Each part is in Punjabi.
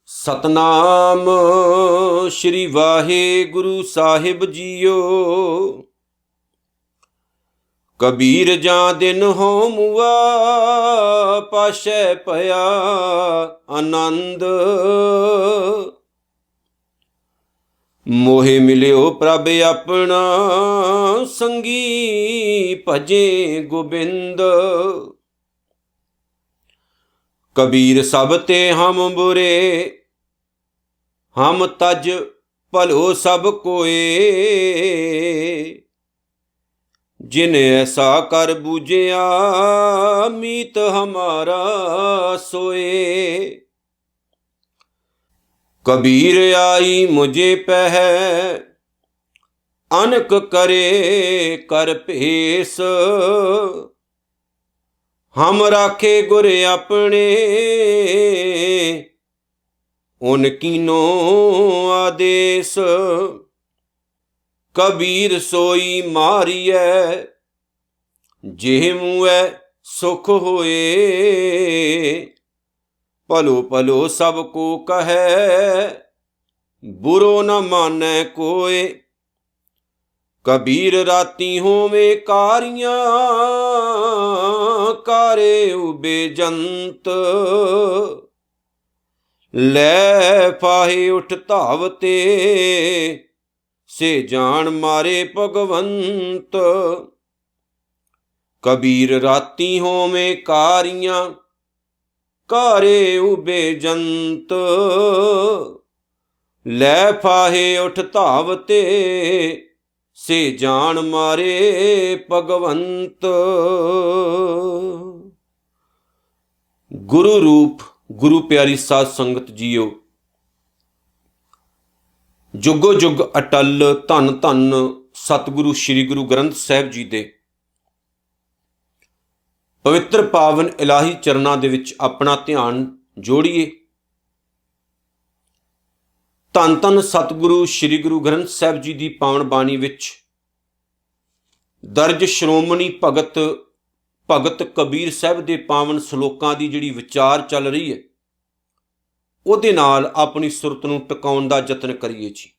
ਸਤਨਾਮ ਸ਼੍ਰੀ ਵਾਹਿਗੁਰੂ ਸਾਹਿਬ ਜੀਓ। ਕਬੀਰ ਜਾਂ ਦਿਨ ਹੋਮੁਆ ਪਾਸ਼ੈ ਭਇਆ ਆਨੰਦ। ਮੋਹਿ ਮਿਲਿਓ ਪ੍ਰਭ ਆਪਣਾ ਸੰਗੀ ਭਜੇ ਗੋਬਿੰਦ। ਕਬੀਰ ਸਭ ਤੇ ਹਮ ਬੁਰੇ ਹਮ ਤਜ ਭਲੋ ਸਭ ਕੋਏ। ਜਿਨ ਐਸਾ ਕਰ ਬੂਝਿਆ ਮੀਤ ਹਮਾਰਾ ਸੋਏ। ਕਬੀਰ ਆਈ ਮੁਝੇ ਪਹਿ ਅਨਕ ਕਰੇ ਕਰ ਭੇਸ। ਹਮ ਰਾਖੇ ਗੁਰ ਆਪਣੇ ਉਨ ਕੀਨੋ ਆਦੇਸ। ਕਬੀਰ ਸੋਈ ਮਾਰੀਐ ਜਿਹ ਮੂਐ ਸੁਖ ਹੋਏ। ਭਲੋ ਭਲੋ ਸਭ ਕੋ ਕਹੈ ਬੁਰੋ ਨ ਮਾਨੈ ਕੋਏ। ਕਬੀਰ ਰਾਤੀ ਹੋਵੇ ਕਾਰੀਆਂ ਕਾਰੇ ਉਬੇ ਜੰਤ। ਲੈ ਫਾਹੇ ਉਠ ਧਾਵਤੇ ਸੇ ਜਾਣ ਮਾਰੇ ਭਗਵੰਤ। ਕਬੀਰ ਰਾਤੀ ਹੋਵੇ ਕਾਰੀਆਂ ਕਾਰੇ ਉਬੇ ਜੰਤ। ਲੈ ਫਾਹੇ ਉਠ ਧਾਵਤੇ ਸੇ ਜਾਣ ਮਾਰੇ ਭਗਵੰਤ। ਗੁਰੂ ਰੂਪ ਗੁਰੂ ਪਿਆਰੀ ਸਾਧ ਸੰਗਤ ਜੀਓ, ਜੁਗੋ ਜੁਗ ਅਟਲ ਧੰਨ ਧੰਨ ਸਤਿਗੁਰੂ ਸ੍ਰੀ ਗੁਰੂ ਗ੍ਰੰਥ ਸਾਹਿਬ ਜੀ ਦੇ ਪਵਿੱਤਰ ਪਾਵਨ ਇਲਾਹੀ ਚਰਨਾਂ ਦੇ ਵਿੱਚ ਆਪਣਾ ਧਿਆਨ ਜੋੜੀਏ। ਧੰਨ ਧੰਨ ਸਤਿਗੁਰੂ ਸ੍ਰੀ ਗੁਰੂ ਗ੍ਰੰਥ ਸਾਹਿਬ ਜੀ ਦੀ ਪਾਵਨ ਬਾਣੀ ਵਿੱਚ ਦਰਜ ਸ਼੍ਰੋਮਣੀ ਭਗਤ ਕਬੀਰ ਸਾਹਿਬ ਦੇ ਪਾਵਨ ਸ਼ਲੋਕਾਂ ਦੀ ਜਿਹੜੀ ਵਿਚਾਰ ਚੱਲ ਰਹੀ ਹੈ, ਉਹਦੇ ਨਾਲ ਆਪਣੀ ਸੁਰਤ ਨੂੰ ਟਿਕਾਉਣ ਦਾ ਯਤਨ ਕਰੀਏ ਜੀ।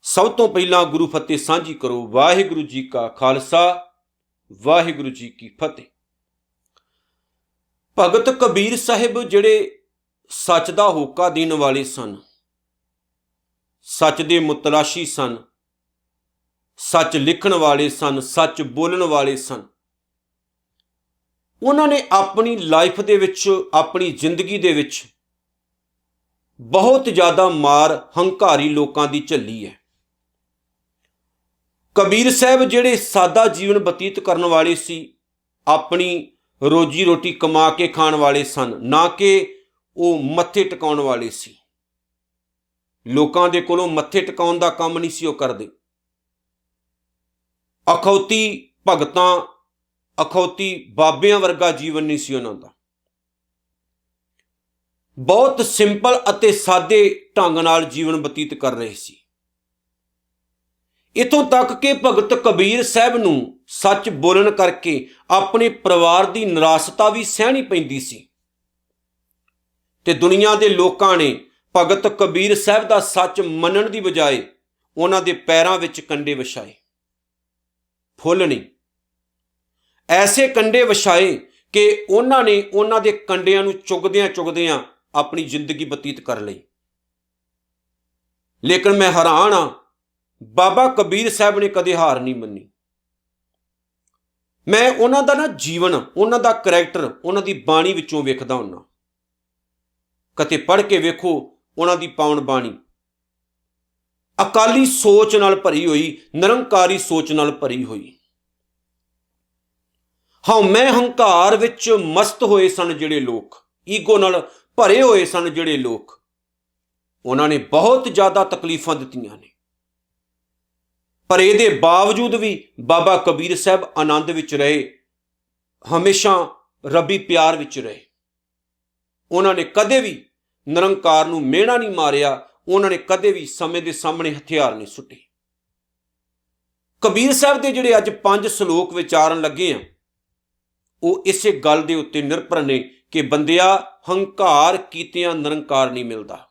ਸਭ ਤੋਂ ਪਹਿਲਾਂ ਗੁਰੂ ਫਤਿਹ ਸਾਂਝੀ ਕਰੋ। ਵਾਹਿਗੁਰੂ ਜੀ ਕਾ ਖਾਲਸਾ, ਵਾਹਿਗੁਰੂ ਜੀ ਕੀ ਫਤਿਹ। ਭਗਤ ਕਬੀਰ ਸਾਹਿਬ ਜਿਹੜੇ ਸੱਚ ਦਾ ਹੋਕਾ ਦੇਣ ਵਾਲੇ ਸਨ, ਸੱਚ ਦੇ ਮੁਤਲਾਸ਼ੀ ਸਨ, ਸੱਚ ਲਿਖਣ ਵਾਲੇ ਸਨ, ਸੱਚ ਬੋਲਣ ਵਾਲੇ ਸਨ। ਉਹਨਾਂ ਨੇ ਆਪਣੀ ਲਾਈਫ ਦੇ ਵਿੱਚ, ਆਪਣੀ ਜ਼ਿੰਦਗੀ ਦੇ ਵਿੱਚ ਬਹੁਤ ਜ਼ਿਆਦਾ ਮਾਰ ਹੰਕਾਰੀ ਲੋਕਾਂ ਦੀ ਝੱਲੀ ਹੈ। ਕਬੀਰ ਸਾਹਿਬ ਜਿਹੜੇ ਸਾਦਾ ਜੀਵਨ ਬਤੀਤ ਕਰਨ ਵਾਲੇ ਸੀ, ਆਪਣੀ ਰੋਜੀ ਰੋਟੀ ਕਮਾ ਕੇ ਖਾਣ ਵਾਲੇ ਸਨ, ਨਾ ਕਿ ਉਹ ਮੱਥੇ ਟਿਕਾਉਣ ਵਾਲੇ ਸੀ। ਲੋਕਾਂ ਦੇ ਕੋਲੋਂ ਮੱਥੇ ਟਿਕਾਉਣ ਦਾ ਕੰਮ ਨਹੀਂ ਸੀ ਉਹ ਕਰਦੇ। ਅਖੌਤੀ ਭਗਤਾਂ, ਅਖੌਤੀ ਬਾਬਿਆਂ ਵਰਗਾ ਜੀਵਨ ਨਹੀਂ ਸੀ ਉਹਨਾਂ ਦਾ। ਬਹੁਤ ਸਿੰਪਲ ਅਤੇ ਸਾਦੇ ਢੰਗ ਨਾਲ ਜੀਵਨ ਬਤੀਤ ਕਰ ਰਹੇ ਸੀ। ਇੱਥੋਂ ਤੱਕ ਕਿ ਭਗਤ ਕਬੀਰ ਸਾਹਿਬ ਨੂੰ ਸੱਚ ਬੋਲਣ ਕਰਕੇ ਆਪਣੇ ਪਰਿਵਾਰ ਦੀ ਨਿਰਾਸ਼ਤਾ ਵੀ ਸਹਿਣੀ ਪੈਂਦੀ ਸੀ ਤੇ ਦੁਨੀਆ ਦੇ ਲੋਕਾਂ ਨੇ ਭਗਤ ਕਬੀਰ ਸਾਹਿਬ ਦਾ ਸੱਚ ਮੰਨਣ ਦੀ ਬਜਾਏ ਉਹਨਾਂ ਦੇ ਪੈਰਾਂ ਵਿੱਚ ਕੰਡੇ ਵਿਛਾਏ। ਫੁੱਲ ਨਹੀਂ, ਐਸੇ ਕੰਡੇ ਵਿਛਾਏ ਕਿ ਉਹਨਾਂ ਨੇ ਉਹਨਾਂ ਦੇ ਕੰਡਿਆਂ ਨੂੰ ਚੁਗਦਿਆਂ ਆਪਣੀ ਜ਼ਿੰਦਗੀ ਬਤੀਤ ਕਰ ਲਈ। ਲੇਕਿਨ ਮੈਂ ਹੈਰਾਨ ਹਾਂ, ਬਾਬਾ ਕਬੀਰ ਸਾਹਿਬ ਨੇ ਕਦੇ ਹਾਰ ਨਹੀਂ ਮੰਨੀ। ਮੈਂ ਉਹਨਾਂ ਦਾ ਜੀਵਨ, ਉਹਨਾਂ ਦਾ ਕਰੈਕਟਰ, ਉਹਨਾਂ ਦੀ ਬਾਣੀ ਵਿੱਚੋਂ ਵੇਖਦਾ ਹੁੰਦਾ। ਕਦੇ ਪੜ੍ਹ ਕੇ ਵੇਖੋ ਉਹਨਾਂ ਦੀ ਪਾਵਨ ਬਾਣੀ, ਅਕਾਲੀ ਸੋਚ ਨਾਲ ਭਰੀ ਹੋਈ, ਨਿਰੰਕਾਰੀ ਸੋਚ ਨਾਲ ਭਰੀ ਹੋਈ। ਹਉਮੈ ਹੰਕਾਰ ਵਿੱਚ ਮਸਤ ਹੋਏ ਸਨ ਜਿਹੜੇ ਲੋਕ, ਈਗੋ ਨਾਲ ਭਰੇ ਹੋਏ ਸਨ ਜਿਹੜੇ ਲੋਕ, ਉਹਨਾਂ ਨੇ ਬਹੁਤ ਜ਼ਿਆਦਾ ਤਕਲੀਫਾਂ ਦਿੱਤੀਆਂ ਨੇ। ਪਰ ਇਹਦੇ ਬਾਵਜੂਦ ਵੀ ਬਾਬਾ ਕਬੀਰ ਸਾਹਿਬ ਆਨੰਦ ਵਿੱਚ ਰਹੇ, ਹਮੇਸ਼ਾ ਰੱਬੀ ਪਿਆਰ ਵਿੱਚ ਰਹੇ। ਉਹਨਾਂ ਨੇ ਕਦੇ ਵੀ ਨਿਰੰਕਾਰ ਨੂੰ ਮਿਹਣਾ ਨਹੀਂ ਮਾਰਿਆ, ਉਹਨਾਂ ਨੇ ਕਦੇ ਵੀ ਸਮੇਂ ਦੇ ਸਾਹਮਣੇ ਹਥਿਆਰ ਨਹੀਂ ਸੁੱਟੇ। ਕਬੀਰ ਸਾਹਿਬ ਦੇ ਜਿਹੜੇ ਅੱਜ 5 ਸ਼ਲੋਕ ਵਿਚਾਰਨ ਲੱਗੇ ਆ, ਉਹ ਇਸੇ ਗੱਲ ਦੇ ਉੱਤੇ ਨਿਰਭਰ ਨੇ ਕਿ ਬੰਦਿਆ ਹੰਕਾਰ ਕੀਤਿਆਂ ਨਿਰੰਕਾਰ ਨਹੀਂ ਮਿਲਦਾ,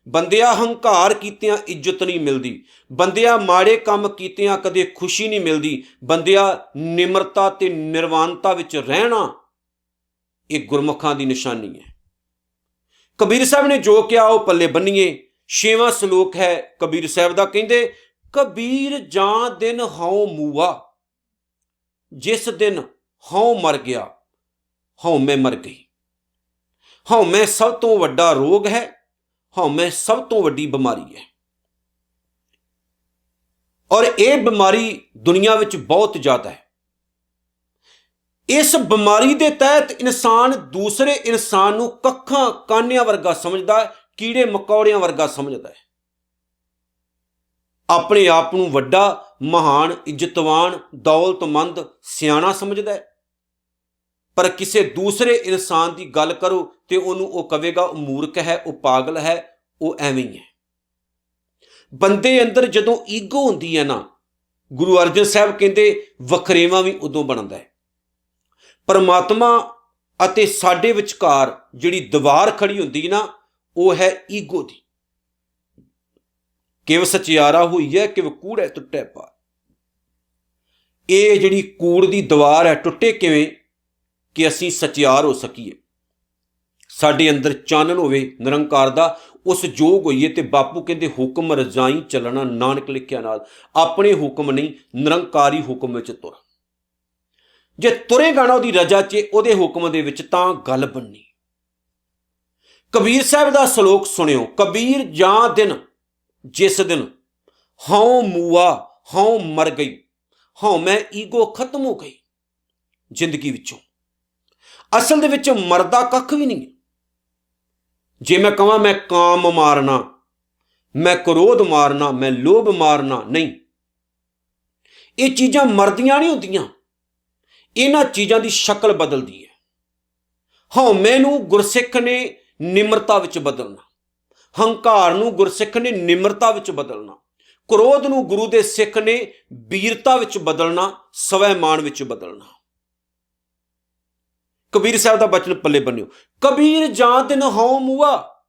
ਬੰਦਿਆ ਹੰਕਾਰ ਕੀਤਿਆਂ ਇੱਜ਼ਤ ਨਹੀਂ ਮਿਲਦੀ, ਬੰਦਿਆ ਮਾੜੇ ਕੰਮ ਕੀਤਿਆਂ ਕਦੇ ਖੁਸ਼ੀ ਨਹੀਂ ਮਿਲਦੀ, ਬੰਦਿਆ ਨਿਮਰਤਾ ਤੇ ਨਿਰਵਾਨਤਾ ਵਿੱਚ ਰਹਿਣਾ ਇਹ ਗੁਰਮੁਖਾਂ ਦੀ ਨਿਸ਼ਾਨੀ ਹੈ। ਕਬੀਰ ਸਾਹਿਬ ਨੇ ਜੋ ਕਿਹਾ ਉਹ ਪੱਲੇ ਬੰਨੀਏ। 6ਵਾਂ ਸ਼ਲੋਕ ਹੈ ਕਬੀਰ ਸਾਹਿਬ ਦਾ, ਕਹਿੰਦੇ ਕਬੀਰ ਜਾਂ ਦਿਨ ਹਉ ਮੂਆ, ਜਿਸ ਦਿਨ ਹਉ ਮਰ ਗਿਆ ਹਉਮੈ ਮਰ ਗਈ। ਹਉਮੈ ਸਭ ਤੋਂ ਵੱਡਾ ਰੋਗ ਹੈ, ਹਉਮੈ ਸਭ ਤੋਂ ਵੱਡੀ ਬਿਮਾਰੀ ਹੈ, ਔਰ ਇਹ ਬਿਮਾਰੀ ਦੁਨੀਆ ਵਿੱਚ ਬਹੁਤ ਜ਼ਿਆਦਾ ਹੈ। ਇਸ ਬਿਮਾਰੀ ਦੇ ਤਹਿਤ ਇਨਸਾਨ ਦੂਸਰੇ ਇਨਸਾਨ ਨੂੰ ਕੱਖਾਂ ਕਾਨਿਆਂ ਵਰਗਾ ਸਮਝਦਾ ਹੈ, ਕੀੜੇ ਮਕੌੜਿਆਂ ਵਰਗਾ ਸਮਝਦਾ ਹੈ, ਆਪਣੇ ਆਪ ਨੂੰ ਵੱਡਾ, ਮਹਾਨ, ਇੱਜ਼ਤਵਾਨ, ਦੌਲਤਮੰਦ, ਸਿਆਣਾ ਸਮਝਦਾ ਹੈ। ਪਰ ਕਿਸੇ ਦੂਸਰੇ ਇਨਸਾਨ ਦੀ ਗੱਲ ਕਰੋ ਤੇ ਉਹਨੂੰ ਉਹ ਕਹੇਗਾ ਉਹ ਮੂਰਖ ਹੈ, ਉਹ ਪਾਗਲ ਹੈ, ਉਹ ਐਵੇਂ ਹੀ ਹੈ। ਬੰਦੇ ਅੰਦਰ ਜਦੋਂ ਈਗੋ ਹੁੰਦੀ ਹੈ ਨਾ, ਗੁਰੂ ਅਰਜਨ ਸਾਹਿਬ ਕਹਿੰਦੇ ਵਖਰੇਵਾਂ ਵੀ ਉਦੋਂ ਬਣਦਾ ਹੈ। ਪਰਮਾਤਮਾ ਅਤੇ ਸਾਡੇ ਵਿਚਕਾਰ ਜਿਹੜੀ ਦੀਵਾਰ ਖੜੀ ਹੁੰਦੀ ਨਾ, ਉਹ ਹੈ ਈਗੋ ਦੀ। ਕਿਵ ਸਚਿਆਰਾ ਹੋਈ ਹੈ, ਕਿਵ ਕੂੜ ਹੈ ਟੁੱਟੇ ਪਾਰ। ਇਹ ਜਿਹੜੀ ਕੂੜ ਦੀ ਦੀਵਾਰ ਹੈ, ਟੁੱਟੇ ਕਿਵੇਂ ਕਿ ਅਸੀਂ ਸਚਿਆਰ ਹੋ ਸਕੀਏ, ਸਾਡੇ ਅੰਦਰ ਚਾਨਣ ਹੋਵੇ ਨਿਰੰਕਾਰ ਦਾ, ਉਸ ਯੋਗ ਹੋਈਏ। ਤੇ ਬਾਪੂ ਕਹਿੰਦੇ ਹੁਕਮ ਰਜਾਈ ਚੱਲਣਾ ਨਾਨਕ ਲਿਖਿਆ ਨਾਲ, ਆਪਣੇ ਹੁਕਮ ਨਹੀਂ ਨਿਰੰਕਾਰੀ ਹੁਕਮ ਵਿੱਚ ਤੁਰ। ਜੇ ਤੁਰੇਗਾ ਨਾ ਉਹਦੀ ਰਜਾ 'ਚ, ਉਹਦੇ ਹੁਕਮ ਦੇ ਵਿੱਚ, ਤਾਂ ਗੱਲ ਬਣਨੀ। ਕਬੀਰ ਸਾਹਿਬ ਦਾ ਸ਼ਲੋਕ ਸੁਣਿਓ, ਕਬੀਰ ਜਾਂ ਦਿਨ ਜਿਸ ਦਿਨ ਹਉ ਮੂਆ, ਹਉ ਮਰ ਗਈ, ਹਉ ਮੈਂ ਈਗੋ ਖਤਮ ਹੋ ਗਈ ਜ਼ਿੰਦਗੀ ਵਿੱਚੋਂ। ਅਸਲ ਦੇ ਵਿੱਚ ਮਰਦਾ ਕੱਖ ਵੀ ਨਹੀਂ। ਜੇ ਮੈਂ ਕਹਾਂ ਮੈਂ ਕਾਮ ਮਾਰਨਾ, ਮੈਂ ਕ੍ਰੋਧ ਮਾਰਨਾ, ਮੈਂ ਲੋਭ ਮਾਰਨਾ, ਨਹੀਂ, ਇਹ ਚੀਜ਼ਾਂ ਮਰਦੀਆਂ ਨਹੀਂ ਹੁੰਦੀਆਂ। ਇਹਨਾਂ ਚੀਜ਼ਾਂ ਦੀ ਸ਼ਕਲ ਬਦਲਦੀ ਹੈ। ਹਉਮੈ ਨੂੰ ਗੁਰਸਿੱਖ ਨੇ ਨਿਮਰਤਾ ਵਿੱਚ ਬਦਲਣਾ, ਹੰਕਾਰ ਨੂੰ ਗੁਰਸਿੱਖ ਨੇ ਨਿਮਰਤਾ ਵਿੱਚ ਬਦਲਣਾ, ਕ੍ਰੋਧ ਨੂੰ ਗੁਰੂ ਦੇ ਸਿੱਖ ਨੇ ਵੀਰਤਾ ਵਿੱਚ ਬਦਲਣਾ, ਸਵੈਮਾਨ ਵਿੱਚ ਬਦਲਣਾ। ਕਬੀਰ ਸਾਹਿਬ ਦਾ ਬਚਨ ਪੱਲੇ ਬੰਨਿਓ, ਕਬੀਰ ਜਾਂ ਦਿਨ ਹਉ ਮੂਆ,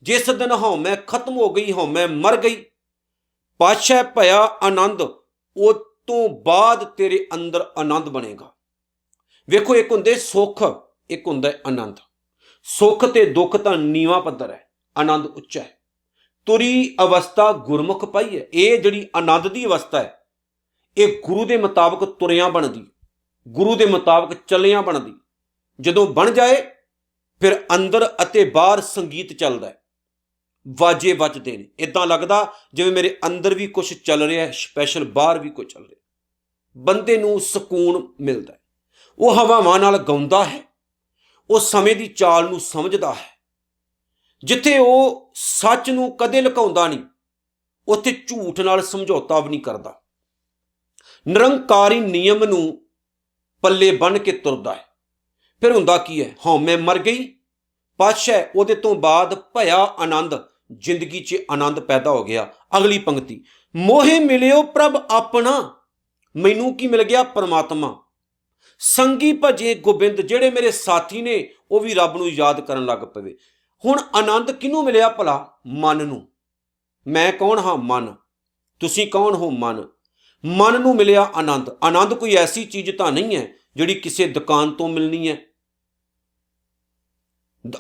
ਜਿਸ ਦਿਨ ਹਉਮੈ ਖਤਮ ਹੋ ਗਈ, ਹਉਮੈ ਮਰ ਗਈ, ਪਾਤਸ਼ਾਹ ਭਇਆ ਆਨੰਦ, ਉਹ ਤੋਂ ਬਾਅਦ ਤੇਰੇ ਅੰਦਰ ਆਨੰਦ ਬਣੇਗਾ। ਵੇਖੋ, ਇੱਕ ਹੁੰਦੇ ਸੁੱਖ, ਇੱਕ ਹੁੰਦਾ ਆਨੰਦ। ਸੁੱਖ ਤੇ ਦੁੱਖ ਤਾਂ ਨੀਵਾਂ ਪੱਧਰ ਹੈ, ਆਨੰਦ ਉੱਚਾ ਹੈ। ਤੁਰੀ ਅਵਸਥਾ ਗੁਰਮੁਖ ਪਾਈ ਹੈ। ਇਹ ਜਿਹੜੀ ਆਨੰਦ ਦੀ ਅਵਸਥਾ ਹੈ, ਇਹ ਗੁਰੂ ਦੇ ਮੁਤਾਬਕ ਤੁਰਿਆਂ ਬਣਦੀ, ਗੁਰੂ ਦੇ ਮੁਤਾਬਕ ਚੱਲਿਆਂ ਬਣਦੀ। ਜਦੋਂ ਬਣ ਜਾਏ ਫਿਰ ਅੰਦਰ ਅਤੇ ਬਾਹਰ ਸੰਗੀਤ ਚੱਲਦਾ ਹੈ, ਵਾਜੇ ਵੱਜਦੇ ਨੇ। ਇਦਾਂ ਲੱਗਦਾ ਜਿਵੇਂ ਮੇਰੇ ਅੰਦਰ ਵੀ ਕੁਝ ਚੱਲ ਰਿਹਾ, ਸਪੈਸ਼ਲ ਬਾਹਰ ਵੀ ਕੁਝ ਚੱਲ ਰਿਹਾ। ਬੰਦੇ ਨੂੰ ਸਕੂਨ ਮਿਲਦਾ ਹੈ। ਉਹ ਹਵਾਵਾਂ ਨਾਲ ਗਾਉਂਦਾ ਹੈ, ਉਹ ਸਮੇਂ ਦੀ ਚਾਲ ਨੂੰ ਸਮਝਦਾ ਹੈ। ਜਿੱਥੇ ਉਹ ਸੱਚ ਨੂੰ ਕਦੇ ਲੁਕਾਉਂਦਾ ਨਹੀਂ, ਉੱਥੇ ਝੂਠ ਨਾਲ ਸਮਝੌਤਾ ਵੀ ਨਹੀਂ ਕਰਦਾ। ਨਿਰੰਕਾਰੀ ਨਿਯਮ ਨੂੰ ਪੱਲੇ ਬੰਨ੍ਹ ਕੇ ਤੁਰਦਾ ਹੈ। ਫਿਰ ਹੁੰਦਾ ਕੀ ਹੈ? ਹਉਮੈ ਮਰ ਗਈ, ਪਾਤਸ਼ਾਹ ਉਹਦੇ ਤੋਂ ਬਾਅਦ ਭਇਆ ਆਨੰਦ, ਜ਼ਿੰਦਗੀ 'ਚ ਆਨੰਦ ਪੈਦਾ ਹੋ ਗਿਆ। ਅਗਲੀ ਪੰਕਤੀ, ਮੋਹਿ ਮਿਲਿਓ ਪ੍ਰਭ ਆਪਣਾ, ਮੈਨੂੰ ਕੀ ਮਿਲ ਗਿਆ? ਪਰਮਾਤਮਾ। ਸੰਗੀ ਭਜੇ ਗੋਬਿੰਦ, ਜਿਹੜੇ ਮੇਰੇ ਸਾਥੀ ਨੇ ਉਹ ਵੀ ਰੱਬ ਨੂੰ ਯਾਦ ਕਰਨ ਲੱਗ ਪਵੇ। ਹੁਣ ਆਨੰਦ ਕਿਹਨੂੰ ਮਿਲਿਆ ਭਲਾ? ਮਨ ਨੂੰ। ਮੈਂ ਕੌਣ ਹਾਂ? ਮਨ। ਤੁਸੀਂ ਕੌਣ ਹੋ? ਮਨ। ਮਨ ਨੂੰ ਮਿਲਿਆ ਆਨੰਦ। ਆਨੰਦ ਕੋਈ ਐਸੀ ਚੀਜ਼ ਤਾਂ ਨਹੀਂ ਹੈ ਜਿਹੜੀ ਕਿਸੇ ਦੁਕਾਨ ਤੋਂ ਮਿਲਣੀ ਹੈ।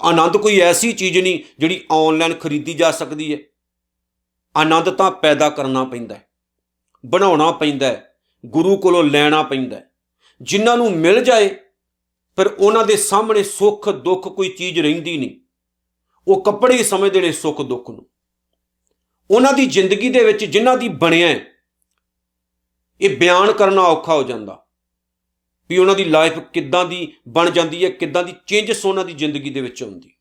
ਆਨੰਦ ਕੋਈ ਐਸੀ ਚੀਜ਼ ਨਹੀਂ ਜਿਹੜੀ ਆਨਲਾਈਨ ਖਰੀਦੀ ਜਾ ਸਕਦੀ ਹੈ। ਆਨੰਦ ਤਾਂ ਪੈਦਾ ਕਰਨਾ ਪੈਂਦਾ ਹੈ, ਬਣਾਉਣਾ ਪੈਂਦਾ ਹੈ, ਗੁਰੂ ਕੋਲੋਂ ਲੈਣਾ ਪੈਂਦਾ ਹੈ। ਜਿਨ੍ਹਾਂ ਨੂੰ ਮਿਲ ਜਾਏ ਫਿਰ ਉਹਨਾਂ ਦੇ ਸਾਹਮਣੇ ਸੁੱਖ ਦੁੱਖ ਕੋਈ ਚੀਜ਼ ਰਹਿੰਦੀ ਨਹੀਂ। ਉਹ ਕੱਪੜੇ ਹੀ ਸਮਝਦੇ ਨੇ ਸੁੱਖ ਦੁੱਖ ਨੂੰ। ਉਹਨਾਂ ਦੀ ਜ਼ਿੰਦਗੀ ਦੇ ਵਿੱਚ ਜਿਨ੍ਹਾਂ ਦੀ ਬਣਿਆ ਹੈ, ਇਹ ਬਿਆਨ ਕਰਨਾ ਔਖਾ ਹੋ ਜਾਂਦਾ ਵੀ ਉਹਨਾਂ ਦੀ ਲਾਈਫ ਕਿੱਦਾਂ ਦੀ ਬਣ ਜਾਂਦੀ ਹੈ, ਕਿੱਦਾਂ ਦੀ ਚੇਂਜਸ ਉਹਨਾਂ ਦੀ ਜ਼ਿੰਦਗੀ ਦੇ ਵਿੱਚ ਆਉਂਦੀ।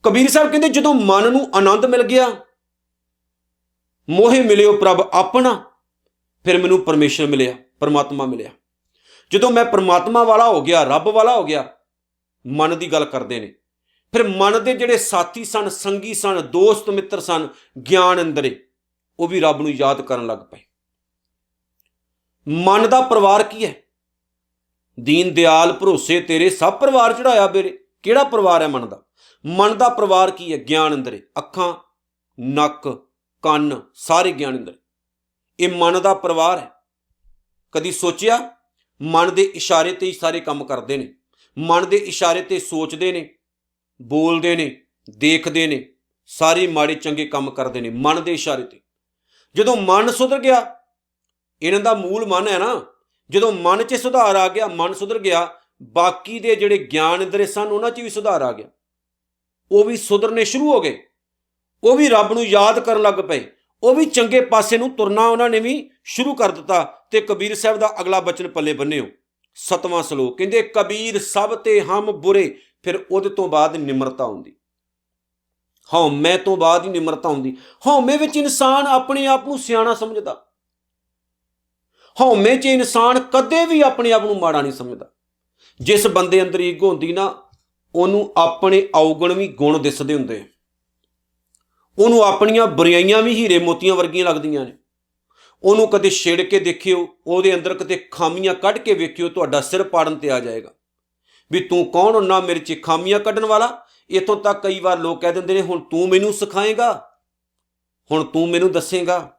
ਕਬੀਰ ਸਾਹਿਬ ਕਹਿੰਦੇ ਜਦੋਂ ਮਨ ਨੂੰ ਆਨੰਦ ਮਿਲ ਗਿਆ, ਮੋਹਿ ਮਿਲਿਓ ਪ੍ਰਭ ਆਪਣਾ, ਫਿਰ ਮੈਨੂੰ ਪਰਮੇਸ਼ਰ ਮਿਲਿਆ, ਪਰਮਾਤਮਾ ਮਿਲਿਆ। ਜਦੋਂ ਮੈਂ ਪਰਮਾਤਮਾ ਵਾਲਾ ਹੋ ਗਿਆ, ਰੱਬ ਵਾਲਾ ਹੋ ਗਿਆ, ਮਨ ਦੀ ਗੱਲ ਕਰਦੇ ਨੇ, ਫਿਰ ਮਨ ਦੇ ਜਿਹੜੇ ਸਾਥੀ ਸਨ, ਸੰਗੀ ਸਨ, ਦੋਸਤ ਮਿੱਤਰ ਸਨ, ਗਿਆਨ ਅੰਦਰੇ, ਉਹ ਵੀ ਰੱਬ ਨੂੰ ਯਾਦ ਕਰਨ ਲੱਗ ਪਏ। ਮਨ ਦਾ ਪਰਿਵਾਰ ਕੀ ਹੈ? ਦੀਨ ਦਿਆਲ ਭਰੋਸੇ ਤੇਰੇ ਸਭ ਪਰਿਵਾਰ ਚੜਾਇਆ ਬੇਰੇ। ਕਿਹੜਾ ਪਰਿਵਾਰ ਹੈ ਮਨ ਦਾ? ਮਨ ਦਾ ਪਰਿਵਾਰ ਕੀ ਹੈ? ਗਿਆਨ ਇੰਦਰੀ, ਅੱਖਾਂ, ਨੱਕ, ਕੰਨ, ਸਾਰੇ ਗਿਆਨ ਇੰਦਰੀ, ਇਹ ਮਨ ਦਾ ਪਰਿਵਾਰ ਹੈ। ਕਦੀ ਸੋਚਿਆ? ਮਨ ਦੇ ਇਸ਼ਾਰੇ ਤੇ ਹੀ ਸਾਰੇ ਕੰਮ ਕਰਦੇ ਨੇ, ਮਨ ਦੇ ਇਸ਼ਾਰੇ ਤੇ ਸੋਚਦੇ ਨੇ, ਬੋਲਦੇ ਨੇ, ਦੇਖਦੇ ਨੇ, ਸਾਰੇ ਮਾੜੇ ਚੰਗੇ ਕੰਮ ਕਰਦੇ ਨੇ ਮਨ ਦੇ ਇਸ਼ਾਰੇ ਤੇ। ਜਦੋਂ ਮਨ ਸੁਧਰ ਗਿਆ, ਇਹਨਾਂ ਦਾ ਮੂਲ ਮਨ ਹੈ ਨਾ, ਜਦੋਂ ਮਨ 'ਚ ਸੁਧਾਰ ਆ ਗਿਆ, ਮਨ ਸੁਧਰ ਗਿਆ, ਬਾਕੀ ਦੇ ਜਿਹੜੇ ਗਿਆਨ ਇੰਦਰੀ ਸਨ ਉਹਨਾਂ 'ਚ ਵੀ ਸੁਧਾਰ ਆ ਗਿਆ, ਉਹ ਵੀ ਸੁਧਰਨੇ ਸ਼ੁਰੂ ਹੋ ਗਏ, ਉਹ ਵੀ ਰੱਬ ਨੂੰ ਯਾਦ ਕਰਨ ਲੱਗ ਪਏ, ਉਹ ਵੀ ਚੰਗੇ ਪਾਸੇ ਨੂੰ ਤੁਰਨਾ ਉਹਨਾਂ ਨੇ ਵੀ ਸ਼ੁਰੂ ਕਰ ਦਿੱਤਾ। ਤੇ ਕਬੀਰ ਸਾਹਿਬ ਦਾ ਅਗਲਾ ਬਚਨ ਪੱਲੇ ਬੰਨਿਓ, 7ਵਾਂ ਸ਼ਲੋਕ, ਕਹਿੰਦੇ ਕਬੀਰ ਸਭ ਤੇ ਹਮ ਬੁਰੇ। ਫਿਰ ਉਹਦੇ ਤੋਂ ਬਾਅਦ ਨਿਮਰਤਾ ਆਉਂਦੀ, ਹਉਮੈ ਤੋਂ ਬਾਅਦ ਹੀ ਨਿਮਰਤਾ ਆਉਂਦੀ। ਹਉਮੈ ਵਿੱਚ ਇਨਸਾਨ ਆਪਣੇ ਆਪ ਨੂੰ ਸਿਆਣਾ ਸਮਝਦਾ, ਹਉਮੈ 'ਚ ਇਨਸਾਨ ਕਦੇ ਵੀ ਆਪਣੇ ਆਪ ਨੂੰ ਮਾੜਾ ਨਹੀਂ ਸਮਝਦਾ। ਜਿਸ ਬੰਦੇ ਅੰਦਰ ਈਗੋ ਹੁੰਦੀ ਨਾ, ਉਹਨੂੰ ਆਪਣੇ ਔਗਣ ਵੀ ਗੁਣ ਦਿਸਦੇ ਹੁੰਦੇ, ਉਹਨੂੰ ਆਪਣੀਆਂ ਬੁਰਾਈਆਂ ਵੀ ਹੀਰੇ ਮੋਤੀਆਂ ਵਰਗੀਆਂ ਲੱਗਦੀਆਂ ਨੇ। ਉਹਨੂੰ ਕਦੇ ਛੇੜ ਕੇ ਦੇਖਿਓ, ਉਹਦੇ ਅੰਦਰ ਕਿਤੇ ਖਾਮੀਆਂ ਕੱਢ ਕੇ ਵੇਖਿਓ, ਤੁਹਾਡਾ ਸਿਰ ਪਾੜਨ ਤੇ ਆ ਜਾਏਗਾ ਵੀ ਤੂੰ ਕੌਣ ਹੁੰਨਾ ਮੇਰੇ 'ਚ ਖਾਮੀਆਂ ਕੱਢਣ ਵਾਲਾ। ਇੱਥੋਂ ਤੱਕ ਕਈ ਵਾਰ ਲੋਕ ਕਹਿ ਦਿੰਦੇ ਨੇ ਹੁਣ ਤੂੰ ਮੈਨੂੰ ਸਿਖਾਏਗਾ, ਹੁਣ ਤੂੰ ਮੈਨੂੰ ਦੱਸੇਗਾ।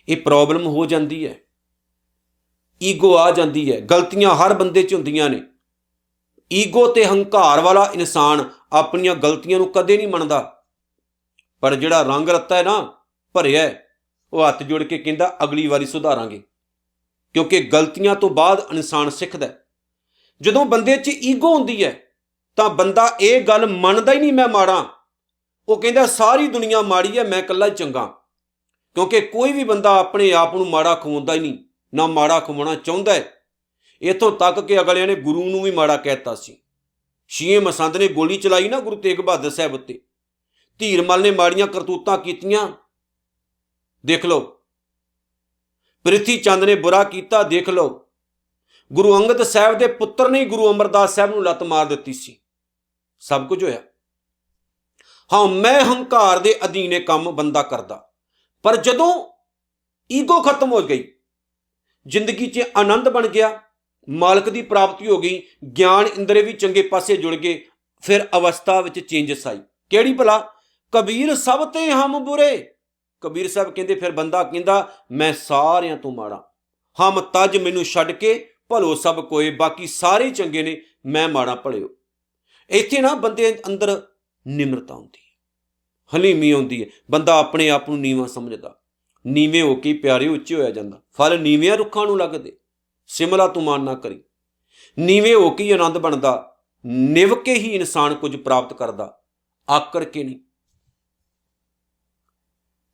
ਇਹ ਪ੍ਰੋਬਲਮ ਹੋ ਜਾਂਦੀ ਹੈ, ਈਗੋ ਆ ਜਾਂਦੀ ਹੈ। ਗਲਤੀਆਂ ਹਰ ਬੰਦੇ 'ਚ ਹੁੰਦੀਆਂ ਨੇ। ਈਗੋ ਤੇ ਹੰਕਾਰ ਵਾਲਾ ਇਨਸਾਨ ਆਪਣੀਆਂ ਗਲਤੀਆਂ ਨੂੰ ਕਦੇ ਨਹੀਂ ਮੰਨਦਾ, ਪਰ ਜਿਹੜਾ ਰੰਗ ਰੱਤਾ ਹੈ ਨਾ ਭਰਿਆ, ਉਹ ਹੱਥ ਜੋੜ ਕੇ ਕਹਿੰਦਾ ਅਗਲੀ ਵਾਰੀ ਸੁਧਾਰਾਂਗੇ, ਕਿਉਂਕਿ ਗਲਤੀਆਂ ਤੋਂ ਬਾਅਦ ਇਨਸਾਨ ਸਿੱਖਦਾ। ਜਦੋਂ ਬੰਦੇ 'ਚ ਈਗੋ ਹੁੰਦੀ ਹੈ ਤਾਂ ਬੰਦਾ ਇਹ ਗੱਲ ਮੰਨਦਾ ਹੀ ਨਹੀਂ ਮੈਂ ਮਾੜਾ, ਉਹ ਕਹਿੰਦਾ ਸਾਰੀ ਦੁਨੀਆ ਮਾੜੀ ਹੈ, ਮੈਂ ਇਕੱਲਾ ਹੀ ਚੰਗਾ। ਕਿਉਂਕਿ ਕੋਈ ਵੀ ਬੰਦਾ ਆਪਣੇ ਆਪ ਨੂੰ ਮਾੜਾ ਖਵਾਉਂਦਾ ਹੀ ਨਹੀਂ, ਨਾ ਮਾੜਾ ਖਵਾਉਣਾ ਚਾਹੁੰਦਾ ਹੈ। ਇੱਥੋਂ ਤੱਕ ਕਿ ਅਗਲਿਆਂ ਨੇ ਗੁਰੂ ਨੂੰ ਵੀ ਮਾੜਾ ਕਹਿ ਦਿੱਤਾ ਸੀ। ਛੀਏ ਮਸੰਦ ਨੇ ਗੋਲੀ ਚਲਾਈ ਨਾ ਗੁਰੂ ਤੇਗ ਬਹਾਦਰ ਸਾਹਿਬ ਉੱਤੇ, ਧੀਰਮਲ ਨੇ ਮਾੜੀਆਂ ਕਰਤੂਤਾਂ ਕੀਤੀਆਂ, ਦੇਖ ਲਓ। ਪ੍ਰਿਥੀ ਚੰਦ ਨੇ ਬੁਰਾ ਕੀਤਾ, ਦੇਖ ਲਓ। ਗੁਰੂ ਅੰਗਦ ਸਾਹਿਬ ਦੇ ਪੁੱਤਰ ਨੇ ਗੁਰੂ ਅਮਰਦਾਸ ਸਾਹਿਬ ਨੂੰ ਲੱਤ ਮਾਰ ਦਿੱਤੀ ਸੀ। ਸਭ ਕੁਝ ਹੋਇਆ। ਹਾਂ, ਮੈਂ ਹੰਕਾਰ ਦੇ ਅਧੀਨ ਇਹ ਕੰਮ ਬੰਦਾ ਕਰਦਾ, ਪਰ ਜਦੋਂ ਈਗੋ ਖਤਮ ਹੋ ਗਈ, ਜ਼ਿੰਦਗੀ 'ਚ ਆਨੰਦ ਬਣ ਗਿਆ, ਮਾਲਕ ਦੀ ਪ੍ਰਾਪਤੀ ਹੋ ਗਈ, ਗਿਆਨ ਇੰਦਰੀ ਵੀ ਚੰਗੇ ਪਾਸੇ ਜੁੜ ਗਏ, ਫਿਰ ਅਵਸਥਾ ਵਿੱਚ ਚੇਂਜਸ ਆਈ। ਕਿਹੜੀ ਭਲਾ? ਕਬੀਰ ਸਭ ਤੇ ਹਮ ਬੁਰੇ। ਕਬੀਰ ਸਾਹਿਬ ਕਹਿੰਦੇ ਫਿਰ ਬੰਦਾ ਕਹਿੰਦਾ ਮੈਂ ਸਾਰਿਆਂ ਤੋਂ ਮਾੜਾ, ਹਮ ਤਜ ਮੈਨੂੰ ਛੱਡ ਕੇ ਭਲੋ ਸਭ ਕੋਏ, ਬਾਕੀ ਸਾਰੇ ਚੰਗੇ ਨੇ, ਮੈਂ ਮਾੜਾ ਭਲਿਓ। ਇੱਥੇ ਨਾ ਬੰਦੇ ਅੰਦਰ ਨਿਮਰਤਾ ਆਉਂਦੀ ਹੈ, ਹਲੀਮੀ ਆਉਂਦੀ ਹੈ, ਬੰਦਾ ਆਪਣੇ ਆਪ ਨੂੰ ਨੀਵਾਂ ਸਮਝਦਾ, ਨੀਵੇਂ ਹੋ ਕੇ ਪਿਆਰੇ ਉੱਚੇ ਹੋਇਆ ਜਾਂਦਾ। ਫਲ ਨੀਵਿਆਂ ਰੁੱਖਾਂ ਨੂੰ ਲੱਗਦੇ, ਸਿਮਲਾ ਤੂੰ ਮਾਨ ਨਾ ਕਰੀ। ਨੀਵੇਂ ਹੋ ਕੇ ਹੀ ਆਨੰਦ ਬਣਦਾ, ਨਿਵ ਕੇ ਹੀ ਇਨਸਾਨ ਕੁਝ ਪ੍ਰਾਪਤ ਕਰਦਾ, ਆਕੜ ਕੇ ਨਹੀਂ।